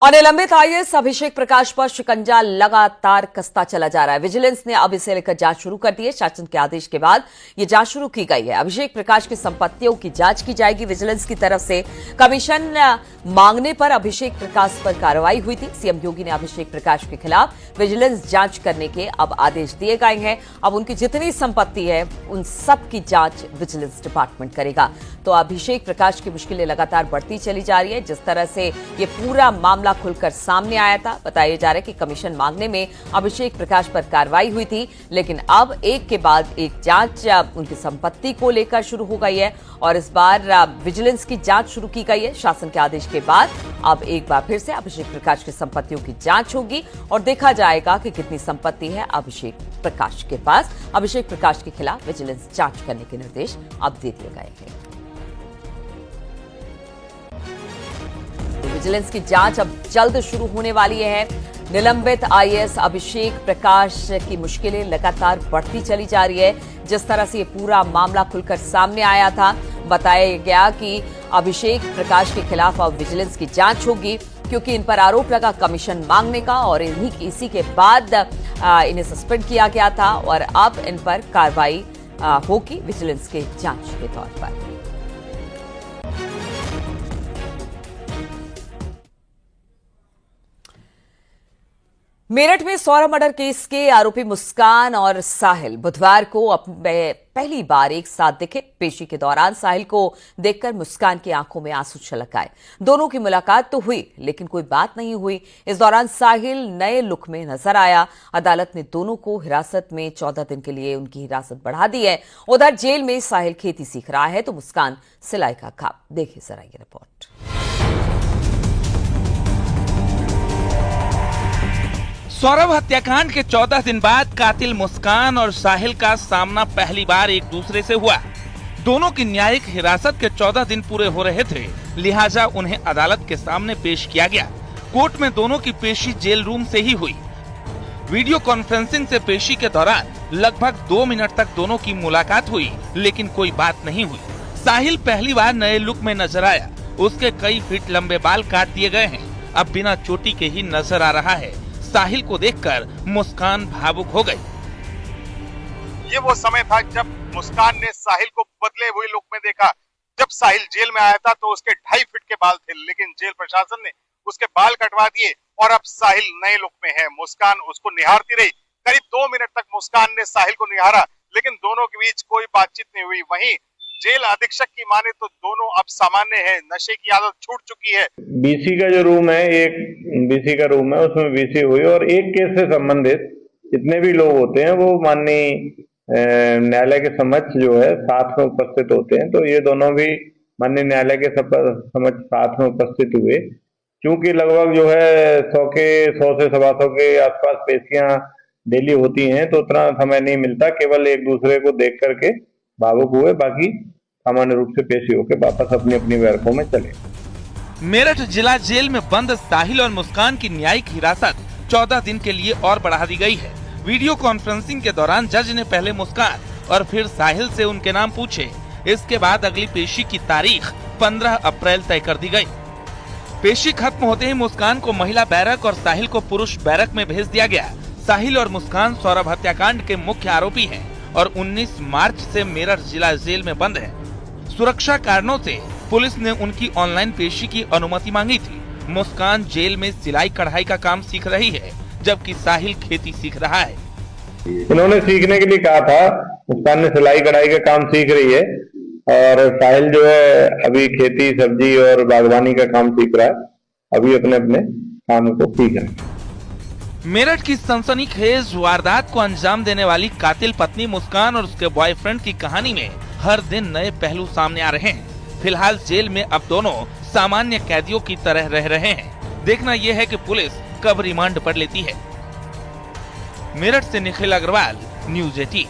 और निलंबित आईएएस अभिषेक प्रकाश पर शिकंजा लगातार कसता चला जा रहा है। विजिलेंस ने अब इसे लेकर जांच शुरू कर दी है। शासन के आदेश के बाद ये जांच शुरू की गई है। अभिषेक प्रकाश की संपत्तियों की जांच की जाएगी। विजिलेंस की तरफ से कमीशन मांगने पर अभिषेक प्रकाश पर कार्रवाई हुई थी। सीएम योगी ने अभिषेक प्रकाश के खिलाफ विजिलेंस जांच करने के अब आदेश दिए गए हैं। अब उनकी जितनी संपत्ति है उन सब की जांच विजिलेंस डिपार्टमेंट करेगा। तो अभिषेक प्रकाश की मुश्किलें लगातार बढ़ती चली जा रही है। जिस तरह से ये पूरा मामला खुलकर सामने आया था, बताया जा रहा है कि कमीशन मांगने में अभिषेक प्रकाश पर कार्रवाई हुई थी, लेकिन अब एक के बाद एक जांच उनकी संपत्ति को लेकर शुरू हो गई है और इस बार विजिलेंस की जांच शुरू की गई है। शासन के आदेश के बाद अब एक बार फिर से अभिषेक प्रकाश की संपत्तियों की जांच होगी और देखा जाएगा कि कितनी संपत्ति है अभिषेक प्रकाश के पास। अभिषेक प्रकाश के खिलाफ विजिलेंस जांच करने के निर्देश अब दे दिए गए हैं। विजिलेंस की जांच अब जल्द शुरू होने वाली है। निलंबित आईएएस अभिषेक प्रकाश की मुश्किलें लगातार बढ़ती चली जा रही है। जिस तरह से ये पूरा मामला खुलकर सामने आया था, बताया गया कि अभिषेक प्रकाश के खिलाफ अब विजिलेंस की जांच होगी, क्योंकि इन पर आरोप लगा कमीशन मांगने का और इसी के बाद इन्हें सस्पेंड किया गया था और अब इन पर कार्रवाई होगी विजिलेंस के जांच के तौर पर। मेरठ में सौरभ मर्डर केस के आरोपी मुस्कान और साहिल बुधवार को पहली बार एक साथ दिखे। पेशी के दौरान साहिल को देखकर मुस्कान की आंखों में आंसू छलक आए। दोनों की मुलाकात तो हुई, लेकिन कोई बात नहीं हुई। इस दौरान साहिल नए लुक में नजर आया। अदालत ने दोनों को हिरासत में 14 दिन के लिए उनकी हिरासत बढ़ा दी है। उधर जेल में साहिल खेती सीख रहा है तो मुस्कान सिलाई का काम। देखिए जरा ये रिपोर्ट। सौरभ हत्याकांड के 14 दिन बाद कातिल मुस्कान और साहिल का सामना पहली बार एक दूसरे से हुआ। दोनों की न्यायिक हिरासत के 14 दिन पूरे हो रहे थे, लिहाजा उन्हें अदालत के सामने पेश किया गया। कोर्ट में दोनों की पेशी जेल रूम से ही हुई। वीडियो कॉन्फ्रेंसिंग से पेशी के दौरान लगभग 2 मिनट तक दोनों की मुलाकात हुई, लेकिन कोई बात नहीं हुई। साहिल पहली बार नए लुक में नजर आया। उसके कई फीट लंबे बाल काट दिए गए हैं। अब बिना चोटी के ही नजर आ रहा है। साहिल को देखकर मुस्कान भावुक हो गई। ये वो समय था जब मुस्कान ने साहिल को बदले हुए लुक में देखा। जब साहिल जेल में आया था तो उसके 2.5 फीट के बाल थे, लेकिन जेल प्रशासन ने उसके बाल कटवा दिए और अब साहिल नए लुक में है। मुस्कान उसको निहारती रही। करीब 2 मिनट तक मुस्कान ने साहिल को निहारा, लेकिन दोनों के बीच कोई बातचीत नहीं हुई। वहीं जेल अधीक्षक की माने तो दोनों अब सामान्य है, नशे की आदत छूट चुकी है। बीसी का जो रूम है, एक बीसी का रूम है, उसमें बीसी हुई और एक केस से संबंधित जितने भी लोग होते हैं वो माननीय न्यायालय के समक्ष जो है साथ में उपस्थित होते हैं। तो ये दोनों भी माननीय न्यायालय के समक्ष साथ में उपस्थित हुए। क्योंकि लगभग जो है 100 से 125 के आसपास पेशियां डेली होती हैं, तो उतना समय नहीं मिलता। केवल एक दूसरे को देख करके भावुक हुए, बाकी सामान्य रूप से पेशी होकर वापस अपनी अपनी बैरकों में चले। मेरठ जिला जेल में बंद साहिल और मुस्कान की न्यायिक हिरासत 14 दिन के लिए और बढ़ा दी गई है। वीडियो कॉन्फ्रेंसिंग के दौरान जज ने पहले मुस्कान और फिर साहिल से उनके नाम पूछे। इसके बाद अगली पेशी की तारीख 15 अप्रैल तय कर दी गई। पेशी खत्म होते ही मुस्कान को महिला बैरक और साहिल को पुरुष बैरक में भेज दिया गया। साहिल और मुस्कान सौरभ हत्याकांड के मुख्य आरोपी हैं और 19 मार्च से मेरठ जिला जेल में बंद है। सुरक्षा कारणों से पुलिस ने उनकी ऑनलाइन पेशी की अनुमति मांगी थी। मुस्कान जेल में सिलाई कढ़ाई का काम सीख रही है, जबकि साहिल खेती सीख रहा है। इन्होंने सीखने के लिए कहा था। मुस्कान ने सिलाई कढ़ाई का काम सीख रही है और साहिल जो है अभी खेती सब्जी और बागवानी का काम सीख रहा है। अभी अपने अपने काम को सीख रहे हैं। मेरठ की सनसनीखेज वारदात को अंजाम देने वाली कातिल पत्नी मुस्कान और उसके बॉयफ्रेंड की कहानी में हर दिन नए पहलू सामने आ रहे हैं। फिलहाल जेल में अब दोनों सामान्य कैदियों की तरह रह रहे हैं। देखना यह है कि पुलिस कब रिमांड पर लेती है। मेरठ से निखिल अग्रवाल, न्यूज़ 18।